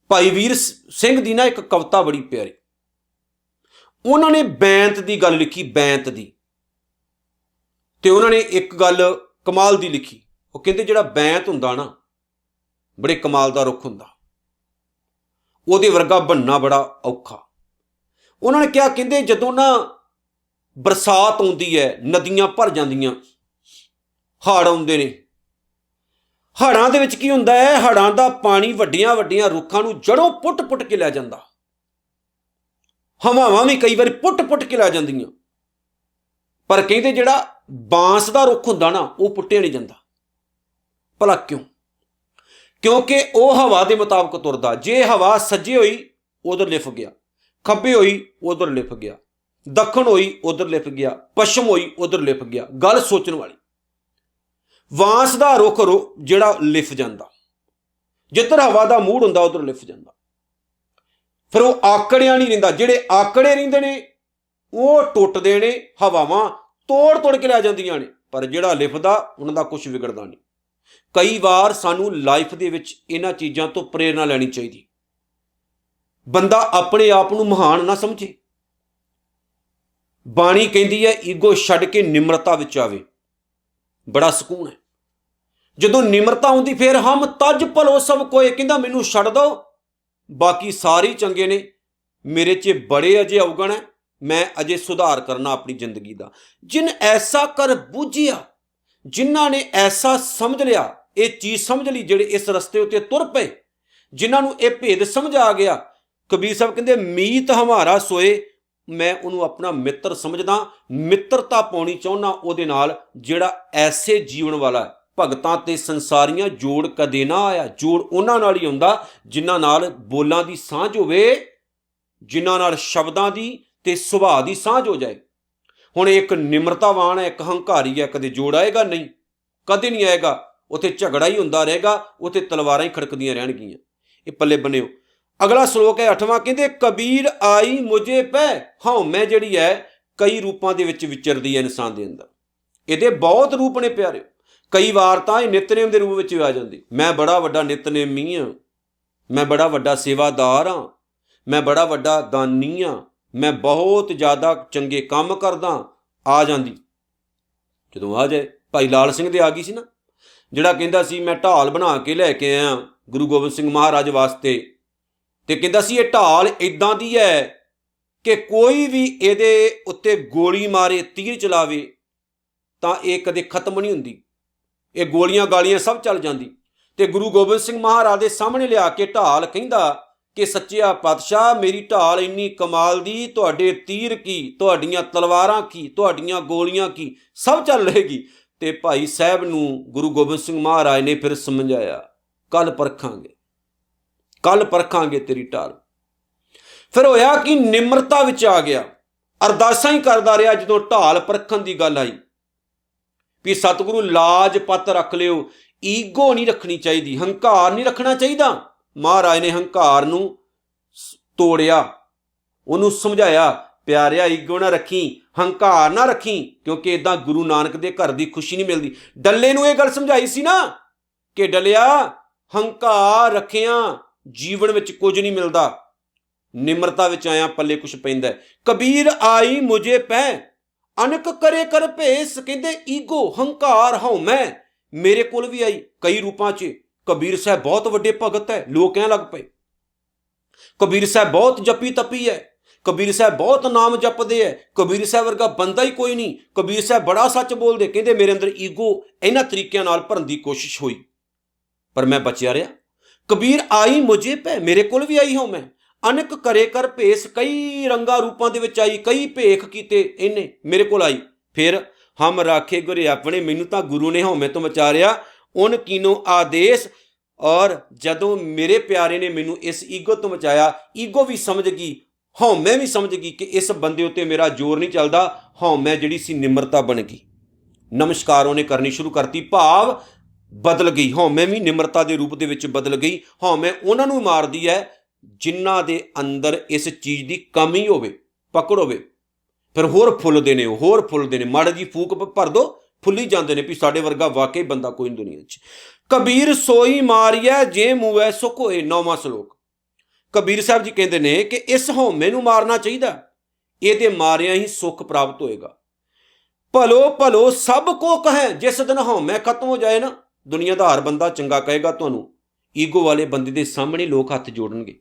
ਭਾਈ ਵੀਰ ਸਿੰਘ ਦੀ ਨਾ ਇੱਕ ਕਵਿਤਾ ਬੜੀ ਪਿਆਰੀ, ਉਹਨਾਂ ਨੇ ਬੈਂਤ ਦੀ ਗੱਲ ਲਿਖੀ, ਬੈਂਤ ਦੀ, ਤੇ ਉਹਨਾਂ ਨੇ ਇੱਕ ਗੱਲ ਕਮਾਲ ਦੀ ਲਿਖੀ। ਉਹ ਕਹਿੰਦੇ ਜਿਹੜਾ ਬੈਂਤ ਹੁੰਦਾ ਨਾ, ਬੜੇ ਕਮਾਲ ਦਾ ਰੁੱਖ ਹੁੰਦਾ, ਉਹਦੇ ਵਰਗਾ ਬਣਨਾ ਬੜਾ ਔਖਾ। ਉਹਨਾਂ ਨੇ ਕਿਹਾ, ਕਹਿੰਦੇ ਜਦੋਂ ਨਾ ਬਰਸਾਤ ਆਉਂਦੀ ਹੈ, ਨਦੀਆਂ ਭਰ ਜਾਂਦੀਆਂ, ਹੜ੍ਹ ਆਉਂਦੇ ਨੇ, ਹੜ੍ਹਾਂ ਦੇ ਵਿੱਚ ਕੀ ਹੁੰਦਾ ਹੈ, ਹੜ੍ਹਾਂ ਦਾ ਪਾਣੀ ਵੱਡੀਆਂ ਵੱਡੀਆਂ ਰੁੱਖਾਂ ਨੂੰ ਜੜੋਂ ਪੁੱਟ-ਪੁੱਟ ਕੇ ਲੈ ਜਾਂਦਾ, ਹਵਾਵਾਂ ਵੀ ਕਈ ਵਾਰੀ ਪੁੱਟ-ਪੁੱਟ ਕੇ ਲੈ ਜਾਂਦੀਆਂ। ਪਰ ਕਹਿੰਦੇ ਜਿਹੜਾ ਬਾਂਸ ਦਾ ਰੁੱਖ ਹੁੰਦਾ ਨਾ, ਉਹ ਪੁੱਟਿਆ ਨਹੀਂ ਜਾਂਦਾ। ਭਲਾ ਕਿਉਂ? ਕਿਉਂਕਿ ਉਹ ਹਵਾ ਦੇ ਮੁਤਾਬਕ ਤੁਰਦਾ। ਜੇ ਹਵਾ ਸੱਜੇ ਹੋਈ ਉਧਰ ਲਿਫ ਗਿਆ, ਖੱਬੇ ਹੋਈ ਉਧਰ ਲਿਫ ਗਿਆ, ਦੱਖਣ ਹੋਈ ਉਧਰ ਲਿਫ ਗਿਆ, ਪੱਛਮ ਹੋਈ ਉਧਰ ਲਿਫ ਗਿਆ। ਗੱਲ ਸੋਚਣ ਵਾਲੀ। ਬਾਂਸ ਦਾ ਰੁੱਖ ਜਿਹੜਾ ਲਿਫ ਜਾਂਦਾ, ਜਿੱਧਰ ਹਵਾ ਦਾ ਮੂਡ ਹੁੰਦਾ ਉਧਰ ਲਿਫ ਜਾਂਦਾ, ਫਿਰ ਉਹ ਆਕੜਿਆ ਨਹੀਂ ਰਹਿੰਦਾ। ਜਿਹੜੇ ਆਕੜੇ ਰਹਿੰਦੇ ਨੇ ਉਹ ਟੁੱਟਦੇ ਨੇ, ਹਵਾਵਾਂ ਤੋੜ ਤੋੜ ਕੇ ਲੈ ਜਾਂਦੀਆਂ ਨੇ, ਪਰ ਜਿਹੜਾ ਲਿਫਦਾ ਉਹਨਾਂ ਦਾ ਕੁਝ ਵਿਗੜਦਾ ਨਹੀਂ। ਕਈ ਵਾਰ ਸਾਨੂੰ ਲਾਈਫ ਦੇ ਵਿੱਚ ਇਹਨਾਂ ਚੀਜ਼ਾਂ ਤੋਂ ਪ੍ਰੇਰਨਾ ਲੈਣੀ ਚਾਹੀਦੀ। ਬੰਦਾ ਆਪਣੇ ਆਪ ਨੂੰ ਮਹਾਨ ਨਾ ਸਮਝੇ। ਬਾਣੀ ਕਹਿੰਦੀ ਹੈ ਈਗੋ ਛੱਡ ਕੇ ਨਿਮਰਤਾ ਵਿੱਚ ਆਵੇ, ਬੜਾ ਸਕੂਨ ਹੈ। ਜਦੋਂ ਨਿਮਰਤਾ ਆਉਂਦੀ ਫਿਰ ਹਮ ਤਜ ਭਲੋ ਸਭ ਕੋਏ, ਕਹਿੰਦਾ ਮੈਨੂੰ ਛੱਡ ਦੋ, ਬਾਕੀ ਸਾਰੇ ਚੰਗੇ ਨੇ, ਮੇਰੇ 'ਚ ਬੜੇ ਅਜੇ ਅਵਗਣ ਹੈ, ਮੈਂ ਅਜੇ ਸੁਧਾਰ ਕਰਨਾ ਆਪਣੀ ਜ਼ਿੰਦਗੀ ਦਾ। ਜਿਨ ਐਸਾ ਕਰ ਬੂਝਿਆ, ਜਿਨ੍ਹਾਂ ਨੇ ਐਸਾ ਸਮਝ ਲਿਆ, ਇਹ ਚੀਜ਼ ਸਮਝ ਲਈ, ਜਿਹੜੇ ਇਸ ਰਸਤੇ ਉੱਤੇ ਤੁਰ ਪਏ, ਜਿਨ੍ਹਾਂ ਨੂੰ ਇਹ ਭੇਦ ਸਮਝ ਆ ਗਿਆ। ਕਬੀਰ ਸਾਹਿਬ ਕਹਿੰਦੇ ਮੀਤ ਹਮਾਰਾ ਸੋਏ, ਮੈਂ ਉਹਨੂੰ ਆਪਣਾ ਮਿੱਤਰ ਸਮਝਦਾ, ਮਿੱਤਰਤਾ ਪਾਉਣੀ ਚਾਹੁੰਦਾ ਉਹਦੇ ਨਾਲ ਜਿਹੜਾ ਐਸੇ ਜੀਵਨ ਵਾਲਾ ਹੈ। ਭਗਤਾਂ ਤੇ ਸੰਸਾਰੀਆਂ ਜੋੜ ਕਦੇ ਨਾ ਆਇਆ। ਜੋੜ ਉਹਨਾਂ ਨਾਲ ਹੀ ਹੁੰਦਾ ਜਿਨ੍ਹਾਂ ਨਾਲ ਬੋਲਾਂ ਦੀ ਸਾਂਝ ਹੋਵੇ, ਜਿਨ੍ਹਾਂ ਨਾਲ ਸ਼ਬਦਾਂ ਦੀ ਤੇ ਸੁਭਾਅ ਦੀ ਸਾਂਝ ਹੋ ਜਾਏ। ਹੁਣ ਇੱਕ ਨਿਮਰਤਾਵਾਨ ਹੈ, ਇੱਕ ਹੰਕਾਰੀ ਹੈ, ਕਦੇ ਜੋੜ ਆਏਗਾ ਨਹੀਂ, ਕਦੇ ਨਹੀਂ ਆਏਗਾ। ਉੱਥੇ ਝਗੜਾ ਹੀ ਹੁੰਦਾ ਰਹੇਗਾ, ਉੱਥੇ ਤਲਵਾਰਾਂ ਹੀ ਖੜਕਦੀਆਂ ਰਹਿਣਗੀਆਂ। ਇਹ ਪੱਲੇ ਬੰਨਿਓ। ਅਗਲਾ ਸ਼ਲੋਕ ਹੈ 8ਵਾਂ, ਕਹਿੰਦੇ ਕਬੀਰ ਆਈ ਮੁਝੇ ਪੈ। ਹਉਮੈ ਜਿਹੜੀ ਹੈ ਕਈ ਰੂਪਾਂ ਦੇ ਵਿੱਚ ਵਿਚਰਦੀ ਹੈ ਇਨਸਾਨ ਦੇ ਅੰਦਰ। ਇਹਦੇ ਬਹੁਤ ਰੂਪ ਨੇ ਪਿਆਰਿਓ। ਕਈ ਵਾਰ ਤਾਂ ਇਹ ਨਿਤਨੇਮ ਦੇ ਰੂਪ ਵਿੱਚ ਵੀ ਆ ਜਾਂਦੀ। ਮੈਂ ਬੜਾ ਵੱਡਾ ਨਿਤਨੇਮੀ ਹਾਂ, ਮੈਂ ਬੜਾ ਵੱਡਾ ਸੇਵਾਦਾਰ ਹਾਂ, ਮੈਂ ਬੜਾ ਵੱਡਾ ਦਾਨੀ ਹਾਂ, ਮੈਂ ਬਹੁਤ ਜ਼ਿਆਦਾ ਚੰਗੇ ਕੰਮ ਕਰਦਾ, ਆ ਜਾਂਦੀ। ਜਦੋਂ ਆ ਜਾਏ, ਭਾਈ ਲਾਲ ਸਿੰਘ ਦੇ ਆ ਗਈ ਸੀ ਨਾ, ਜਿਹੜਾ ਕਹਿੰਦਾ ਸੀ ਮੈਂ ਢਾਲ ਬਣਾ ਕੇ ਲੈ ਕੇ ਆਇਆ ਗੁਰੂ ਗੋਬਿੰਦ ਸਿੰਘ ਮਹਾਰਾਜ ਵਾਸਤੇ, ਤੇ ਕਹਿੰਦਾ ਸੀ ਇਹ ਢਾਲ ਇੱਦਾਂ ਦੀ ਹੈ ਕਿ ਕੋਈ ਵੀ ਇਹਦੇ ਉੱਤੇ ਗੋਲੀ ਮਾਰੇ, ਤੀਰ ਚਲਾਵੇ ਤਾਂ ਇਹ ਕਦੇ ਖਤਮ ਨਹੀਂ ਹੁੰਦੀ, ਇਹ ਗੋਲੀਆਂ ਗਾਲੀਆਂ ਸਭ ਚੱਲ ਜਾਂਦੀ। ਤੇ ਗੁਰੂ ਗੋਬਿੰਦ ਸਿੰਘ ਮਹਾਰਾਜ ਦੇ ਸਾਹਮਣੇ ਲਿਆ ਕੇ ਢਾਲ ਕਹਿੰਦਾ ਕਿ ਸੱਚਿਆ ਪਾਤਸ਼ਾਹ ਮੇਰੀ ਢਾਲ ਇੰਨੀ ਕਮਾਲ ਦੀ, ਤੁਹਾਡੇ ਤੀਰ ਕੀ, ਤੁਹਾਡੀਆਂ ਤਲਵਾਰਾਂ ਕੀ, ਤੁਹਾਡੀਆਂ ਗੋਲੀਆਂ ਕੀ, ਸਭ ਚੱਲ ਰਹੇਗੀ। ਤੇ ਭਾਈ ਸਾਹਿਬ ਨੂੰ ਗੁਰੂ ਗੋਬਿੰਦ ਸਿੰਘ ਮਹਾਰਾਜ ਨੇ ਫਿਰ ਸਮਝਾਇਆ, ਕੱਲ ਪਰਖਾਂਗੇ, ਕੱਲ ਪਰਖਾਂਗੇ ਤੇਰੀ ਢਾਲ। ਫਿਰ ਹੋਇਆ ਕਿ ਨਿਮਰਤਾ ਵਿੱਚ ਆ ਗਿਆ, ਅਰਦਾਸਾਂ ਹੀ ਕਰਦਾ ਰਿਹਾ। ਜਦੋਂ ਢਾਲ ਪਰਖਣ ਦੀ ਗੱਲ ਆਈ ਵੀ ਸਤਿਗੁਰੂ ਲਾਜ ਪੱਤ ਰੱਖ ਲਿਓ, ਈਗੋ ਨਹੀਂ ਰੱਖਣੀ ਚਾਹੀਦੀ, ਹੰਕਾਰ ਨਹੀਂ ਰੱਖਣਾ ਚਾਹੀਦਾ। ਮਹਾਰਾਜ ਨੇ ਹੰਕਾਰ ਨੂੰ ਤੋੜਿਆ, ਉਹਨੂੰ ਸਮਝਾਇਆ, ਪਿਆਰਿਆ ਈਗੋ ਨਾ ਰੱਖੀ, ਹੰਕਾਰ ਨਾ ਰੱਖੀ, ਕਿਉਂਕਿ ਇਦਾਂ ਗੁਰੂ ਨਾਨਕ ਦੇ ਘਰ ਦੀ ਖੁਸ਼ੀ ਨਹੀਂ ਮਿਲਦੀ। ਡੱਲੇ ਨੂੰ ਇਹ ਗੱਲ ਸਮਝਾਈ ਸੀ ਨਾ ਕਿ ਡੱਲਿਆ ਹੰਕਾਰ ਰੱਖਿਆ ਜੀਵਨ ਵਿੱਚ ਕੁਝ ਨਹੀਂ ਮਿਲਦਾ, ਨਿਮਰਤਾ ਵਿੱਚ ਆਇਆ ਪੱਲੇ ਕੁਛ ਪੈਂਦਾ। ਕਬੀਰ ਆਈ ਮੁਝੇ ਪੈ, ਅਨਕ ਕਰੇ ਕਰ ਭੇਸ। ਕਹਿੰਦੇ ਈਗੋ, ਹੰਕਾਰ, ਹਉਮੈ ਮੇਰੇ ਕੋਲ ਵੀ ਆਈ ਕਈ ਰੂਪਾਂ 'ਚ। ਕਬੀਰ ਸਾਹਿਬ ਬਹੁਤ ਵੱਡੇ ਭਗਤ ਹੈ, ਲੋਕ ਕਹਿਣ ਲੱਗ ਪਏ ਕਬੀਰ ਸਾਹਿਬ ਬਹੁਤ ਜਪੀ ਤਪੀ ਹੈ, ਕਬੀਰ ਸਾਹਿਬ ਬਹੁਤ ਨਾਮ ਜਪਦੇ ਹੈ, ਕਬੀਰ ਸਾਹਿਬ ਵਰਗਾ ਬੰਦਾ ਹੀ ਕੋਈ ਨਹੀਂ, ਕਬੀਰ ਸਾਹਿਬ ਬੜਾ ਸੱਚ ਬੋਲਦੇ। ਕਹਿੰਦੇ ਮੇਰੇ ਅੰਦਰ ਈਗੋ ਇਹਨਾਂ ਤਰੀਕਿਆਂ ਨਾਲ ਭਰਨ ਦੀ ਕੋਸ਼ਿਸ਼ ਹੋਈ, ਪਰ ਮੈਂ ਬਚਿਆ ਰਿਹਾ। ਕਬੀਰ ਆਈ ਮੁਝੇ ਪੈ, ਮੇਰੇ ਕੋਲ ਵੀ ਆਈ ਹਉਮੈ, ਅਨਕ ਕਰੇ ਕਰ ਭੇਸ, ਕਈ ਰੰਗਾਂ ਰੂਪਾਂ ਦੇ ਵਿੱਚ ਆਈ, ਕਈ ਭੇਖ ਕੀਤੇ ਇਹਨੇ, ਮੇਰੇ ਕੋਲ ਆਈ। ਫਿਰ ਹਮ ਰਾਖੇ ਗੁਰੇ ਆਪਣੇ, ਮੈਨੂੰ ਤਾਂ ਗੁਰੂ ਨੇ ਹਉਮੈ ਤੋਂ ਵਿਚਾਰਿਆ, ਉਨ ਕੀਨੋ ਆਦੇਸ਼। ਔਰ ਜਦੋਂ ਮੇਰੇ ਪਿਆਰੇ ਨੇ ਮੈਨੂੰ ਇਸ ਈਗੋ ਤੋਂ ਬਚਾਇਆ, ਈਗੋ ਵੀ ਸਮਝ ਗਈ, ਹਉਮੈ ਵੀ ਸਮਝ ਗਈ ਕਿ ਇਸ ਬੰਦੇ ਉੱਤੇ ਮੇਰਾ ਜ਼ੋਰ ਨਹੀਂ ਚੱਲਦਾ। ਹਉਮੈ ਜਿਹੜੀ ਸੀ ਨਿਮਰਤਾ ਬਣ ਗਈ, ਨਮਸਕਾਰ ਉਹਨੇ ਕਰਨੀ ਸ਼ੁਰੂ ਕਰਤੀ, ਭਾਵ ਬਦਲ ਗਈ। ਹਉਮੈ ਵੀ ਨਿਮਰਤਾ ਦੇ ਰੂਪ ਦੇ ਵਿੱਚ ਬਦਲ ਗਈ। ਹਉਮੈ ਉਹਨਾਂ ਨੂੰ ਮਾਰਦੀ ਹੈ ਜਿਨ੍ਹਾਂ ਦੇ ਅੰਦਰ ਇਸ ਚੀਜ਼ ਦੀ ਕਮੀ ਹੋਵੇ, ਪਕੜ ਹੋਵੇ। ਫਿਰ ਹੋਰ ਫੁੱਲਦੇ ਨੇ, ਹੋਰ ਫੁੱਲਦੇ ਨੇ, ਮਾੜੀ ਜੀ ਫੂਕ ਭਰ ਦੋ, ਫੁੱਲੀ ਜਾਂਦੇ ਨੇ ਵੀ ਸਾਡੇ ਵਰਗਾ ਵਾਕਈ ਬੰਦਾ ਕੋਈ ਨਹੀਂ ਦੁਨੀਆ 'ਚ। ਕਬੀਰ ਸੋਈ ਮਾਰੀਐ ਜੇ ਮੂਐ ਸੁਖ ਹੋਏ। 9ਵਾਂ ਸ਼ਲੋਕ। ਕਬੀਰ ਸਾਹਿਬ ਜੀ ਕਹਿੰਦੇ ਨੇ ਕਿ ਇਸ ਹਉਮੈ ਨੂੰ ਮਾਰਨਾ ਚਾਹੀਦਾ, ਇਹਦੇ ਮਾਰਿਆਂ ਹੀ ਸੁੱਖ ਪ੍ਰਾਪਤ ਹੋਏਗਾ। ਭਲੋ ਭਲੋ ਸਭ ਕੋ ਕਹੈ, ਜਿਸ ਦਿਨ ਹਉਮੈ ਖਤਮ ਹੋ ਜਾਏ ਨਾ, ਦੁਨੀਆ ਦਾ ਹਰ ਬੰਦਾ ਚੰਗਾ ਕਹੇਗਾ ਤੁਹਾਨੂੰ। ਈਗੋ ਵਾਲੇ ਬੰਦੇ ਦੇ ਸਾਹਮਣੇ ਲੋਕ ਹੱਥ ਜੋੜਨਗੇ,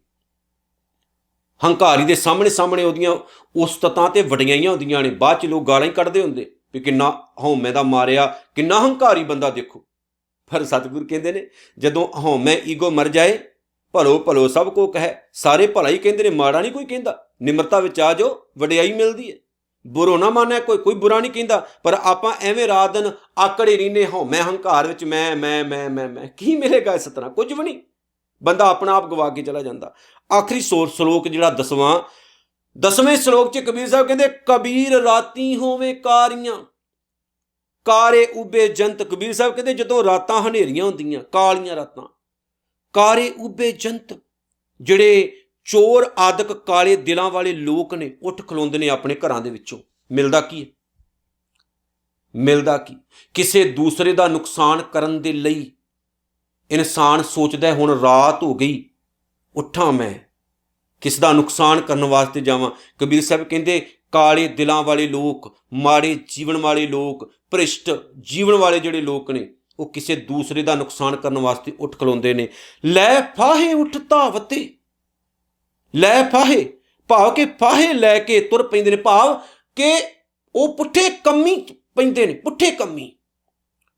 ਹੰਕਾਰੀ ਦੇ ਸਾਹਮਣੇ ਉਹਦੀਆਂ ਉਸਤਤਾਂ ਤੇ ਵਡਿਆਈਆਂ ਹੁੰਦੀਆਂ ਨੇ, ਬਾਅਦ 'ਚ ਲੋਕ ਗਾਲਾਂ ਹੀ ਕੱਢਦੇ ਹੁੰਦੇ ਵੀ ਕਿੰਨਾ ਹਉਮੈ ਦਾ ਮਾਰਿਆ, ਕਿੰਨਾ ਹੰਕਾਰੀ ਬੰਦਾ ਦੇਖੋ। ਪਰ ਸਤਿਗੁਰੂ ਕਹਿੰਦੇ ਨੇ ਜਦੋਂ ਹਉਮੈ ਈਗੋ ਮਰ ਜਾਏ, ਭਲੋ ਭਲੋ ਸਭ ਕੋ ਕਹੈ, ਸਾਰੇ ਭਲਾ ਹੀ ਕਹਿੰਦੇ ਨੇ, ਮਾੜਾ ਨਹੀਂ ਕੋਈ ਕਹਿੰਦਾ। ਨਿਮਰਤਾ ਵਿੱਚ ਆ ਜਾਓ, ਵਡਿਆਈ ਮਿਲਦੀ ਹੈ। ਬੁਰਾ ਨਾ ਮੰਨਿਆ ਕੋਈ ਬੁਰਾ ਨਹੀਂ ਕਹਿੰਦਾ, ਪਰ ਆਪਾਂ ਐਵੇਂ ਰਾਤ ਦਿਨ ਆਕੜੇ ਰਹਿੰਦੇ ਹਉਮੈ ਹੰਕਾਰ ਵਿੱਚ, ਮੈਂ ਕੀ ਮਿਲੇਗਾ ਇਸ ਤਰ੍ਹਾਂ? ਕੁਝ ਵੀ ਨਹੀਂ, ਬੰਦਾ ਆਪਣਾ ਆਪ ਗਵਾ ਕੇ ਚਲਾ ਜਾਂਦਾ। ਆਖਰੀ ਸ਼ਲੋਕ ਜਿਹੜਾ 10ਵੇਂ ਸ਼ਲੋਕ 'ਚ ਕਬੀਰ ਸਾਹਿਬ ਕਹਿੰਦੇ ਕਬੀਰ ਰਾਤੀ ਹੋਵੇ ਕਾਰੀਆਂ, ਕਾਰੇ ਉਬੇ ਜੰਤ। ਕਬੀਰ ਸਾਹਿਬ ਕਹਿੰਦੇ ਜਦੋਂ ਰਾਤਾਂ ਹਨੇਰੀਆਂ ਹੁੰਦੀਆਂ, ਕਾਲੀਆਂ ਰਾਤਾਂ, ਕਾਰੇ ਉਬੇ ਜੰਤ, ਜਿਹੜੇ ਚੋਰ ਆਦਿਕ ਕਾਲੇ ਦਿਲਾਂ ਵਾਲੇ ਲੋਕ ਨੇ, ਉੱਠ ਖਲੋਂਦੇ ਨੇ ਆਪਣੇ ਘਰਾਂ ਦੇ ਵਿੱਚੋਂ। ਮਿਲਦਾ ਕੀ ਹੈ? ਮਿਲਦਾ ਕੀ? ਕਿਸੇ ਦੂਸਰੇ ਦਾ ਨੁਕਸਾਨ ਕਰਨ ਦੇ ਲਈ ਇਨਸਾਨ ਸੋਚਦਾ ਹੁਣ ਰਾਤ ਹੋ ਗਈ, ਉੱਠਾਂ ਮੈਂ ਕਿਸ ਦਾ ਨੁਕਸਾਨ ਕਰਨ ਵਾਸਤੇ ਜਾਵਾਂ। ਕਬੀਰ ਸਾਹਿਬ ਕਹਿੰਦੇ ਕਾਲੇ ਦਿਲਾਂ ਵਾਲੇ ਲੋਕ, ਮਾੜੇ ਜੀਵਨ ਵਾਲੇ ਲੋਕ, ਭ੍ਰਿਸ਼ਟ ਜੀਵਨ ਵਾਲੇ ਜਿਹੜੇ ਲੋਕ ਨੇ, ਉਹ ਕਿਸੇ ਦੂਸਰੇ ਦਾ ਨੁਕਸਾਨ ਕਰਨ ਵਾਸਤੇ ਉੱਠ ਖਲੋਂਦੇ ਨੇ। ਲੈ ਫਾਹੇ ਉੱਠ ਧਾਵਤੇ, ਲੈ ਫਾਹੇ ਭਾਵ ਕਿ ਫਾਹੇ ਲੈ ਕੇ ਤੁਰ ਪੈਂਦੇ ਨੇ, ਭਾਵ ਕਿ ਉਹ ਪੁੱਠੇ ਕੰਮੀ ਪੈਂਦੇ ਨੇ, ਪੁੱਠੇ ਕੰਮੀ।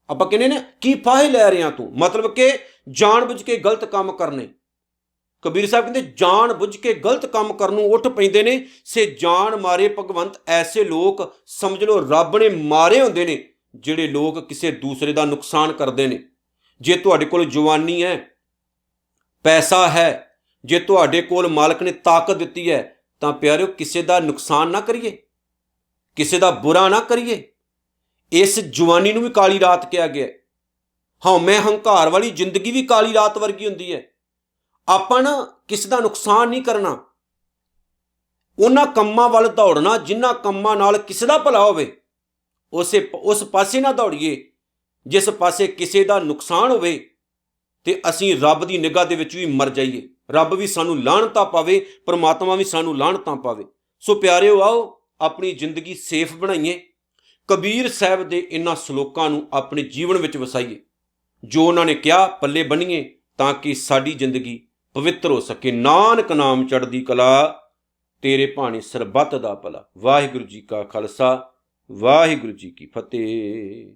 ਆਪਾਂ ਕਹਿੰਦੇ ਨੇ ਕੀ ਫਾਹੇ ਲੈ ਰਿਹਾ ਤੂੰ, ਮਤਲਬ ਕਿ ਜਾਣ ਬੁੱਝ ਕੇ ਗਲਤ ਕੰਮ ਕਰਨੇ। ਕਬੀਰ ਸਾਹਿਬ ਕਹਿੰਦੇ ਜਾਣ ਬੁੱਝ ਕੇ ਗਲਤ ਕੰਮ ਕਰਨ ਨੂੰ ਉੱਠ ਪੈਂਦੇ ਨੇ। ਸੇ ਜਾਣ ਮਾਰੇ ਭਗਵੰਤ, ਐਸੇ ਲੋਕ ਸਮਝ ਲਓ ਰੱਬ ਨੇ ਮਾਰੇ ਹੁੰਦੇ ਨੇ ਜਿਹੜੇ ਲੋਕ ਕਿਸੇ ਦੂਸਰੇ ਦਾ ਨੁਕਸਾਨ ਕਰਦੇ ਨੇ। ਜੇ ਤੁਹਾਡੇ ਕੋਲ ਜਵਾਨੀ ਹੈ, ਪੈਸਾ ਹੈ, ਜੇ ਤੁਹਾਡੇ ਕੋਲ ਮਾਲਕ ਨੇ ਤਾਕਤ ਦਿੱਤੀ ਹੈ, ਤਾਂ ਪਿਆਰਿਓ ਕਿਸੇ ਦਾ ਨੁਕਸਾਨ ਨਾ ਕਰੀਏ, ਕਿਸੇ ਦਾ ਬੁਰਾ ਨਾ ਕਰੀਏ। ਇਸ ਜਵਾਨੀ ਨੂੰ ਵੀ ਕਾਲੀ ਰਾਤ ਕਿਹਾ ਗਿਆ। ਹਉਮੈ ਹੰਕਾਰ ਵਾਲੀ ਜ਼ਿੰਦਗੀ ਵੀ ਕਾਲੀ ਰਾਤ ਵਰਗੀ ਹੁੰਦੀ ਹੈ। ਆਪਾਂ ਨਾ ਕਿਸੇ ਦਾ ਨੁਕਸਾਨ ਨਹੀਂ ਕਰਨਾ, ਉਹਨਾਂ ਕੰਮਾਂ ਵੱਲ ਦੌੜਨਾ ਜਿਨ੍ਹਾਂ ਕੰਮਾਂ ਨਾਲ ਕਿਸੇ ਦਾ ਭਲਾ ਹੋਵੇ। ਉਸ ਪਾਸੇ ਨਾ ਦੌੜੀਏ ਜਿਸ ਪਾਸੇ ਕਿਸੇ ਦਾ ਨੁਕਸਾਨ ਹੋਵੇ ਤੇ ਅਸੀਂ ਰੱਬ ਦੀ ਨਿਗਾਹ ਦੇ ਵਿੱਚ ਵੀ ਮਰ ਜਾਈਏ, ਰੱਬ ਵੀ ਸਾਨੂੰ ਲਾਹਨਤਾਂ ਪਾਵੇ, ਪਰਮਾਤਮਾ ਵੀ ਸਾਨੂੰ ਲਾਹਨਤਾਂ ਪਾਵੇ। ਸੋ ਪਿਆਰਿਓ, ਆਓ ਆਪਣੀ ਜ਼ਿੰਦਗੀ ਸੇਫ ਬਣਾਈਏ, ਕਬੀਰ ਸਾਹਿਬ ਦੇ ਇਹਨਾਂ ਸਲੋਕਾਂ ਨੂੰ ਆਪਣੇ ਜੀਵਨ ਵਿੱਚ ਵਸਾਈਏ, ਜੋ ਉਹਨਾਂ ਨੇ ਕਿਹਾ ਪੱਲੇ ਬੰਨੀਏ, ਤਾਂ ਕਿ ਸਾਡੀ ਜ਼ਿੰਦਗੀ ਪਵਿੱਤਰ ਹੋ ਸਕੇ। ਨਾਨਕ ਨਾਮ ਚੜ੍ਹਦੀ ਕਲਾ, ਤੇਰੇ ਭਾਣੇ ਸਰਬੱਤ ਦਾ ਭਲਾ। ਵਾਹਿਗੁਰੂ ਜੀ ਕਾ ਖਾਲਸਾ, ਵਾਹਿਗੁਰੂ ਜੀ ਕੀ ਫਤਿਹ।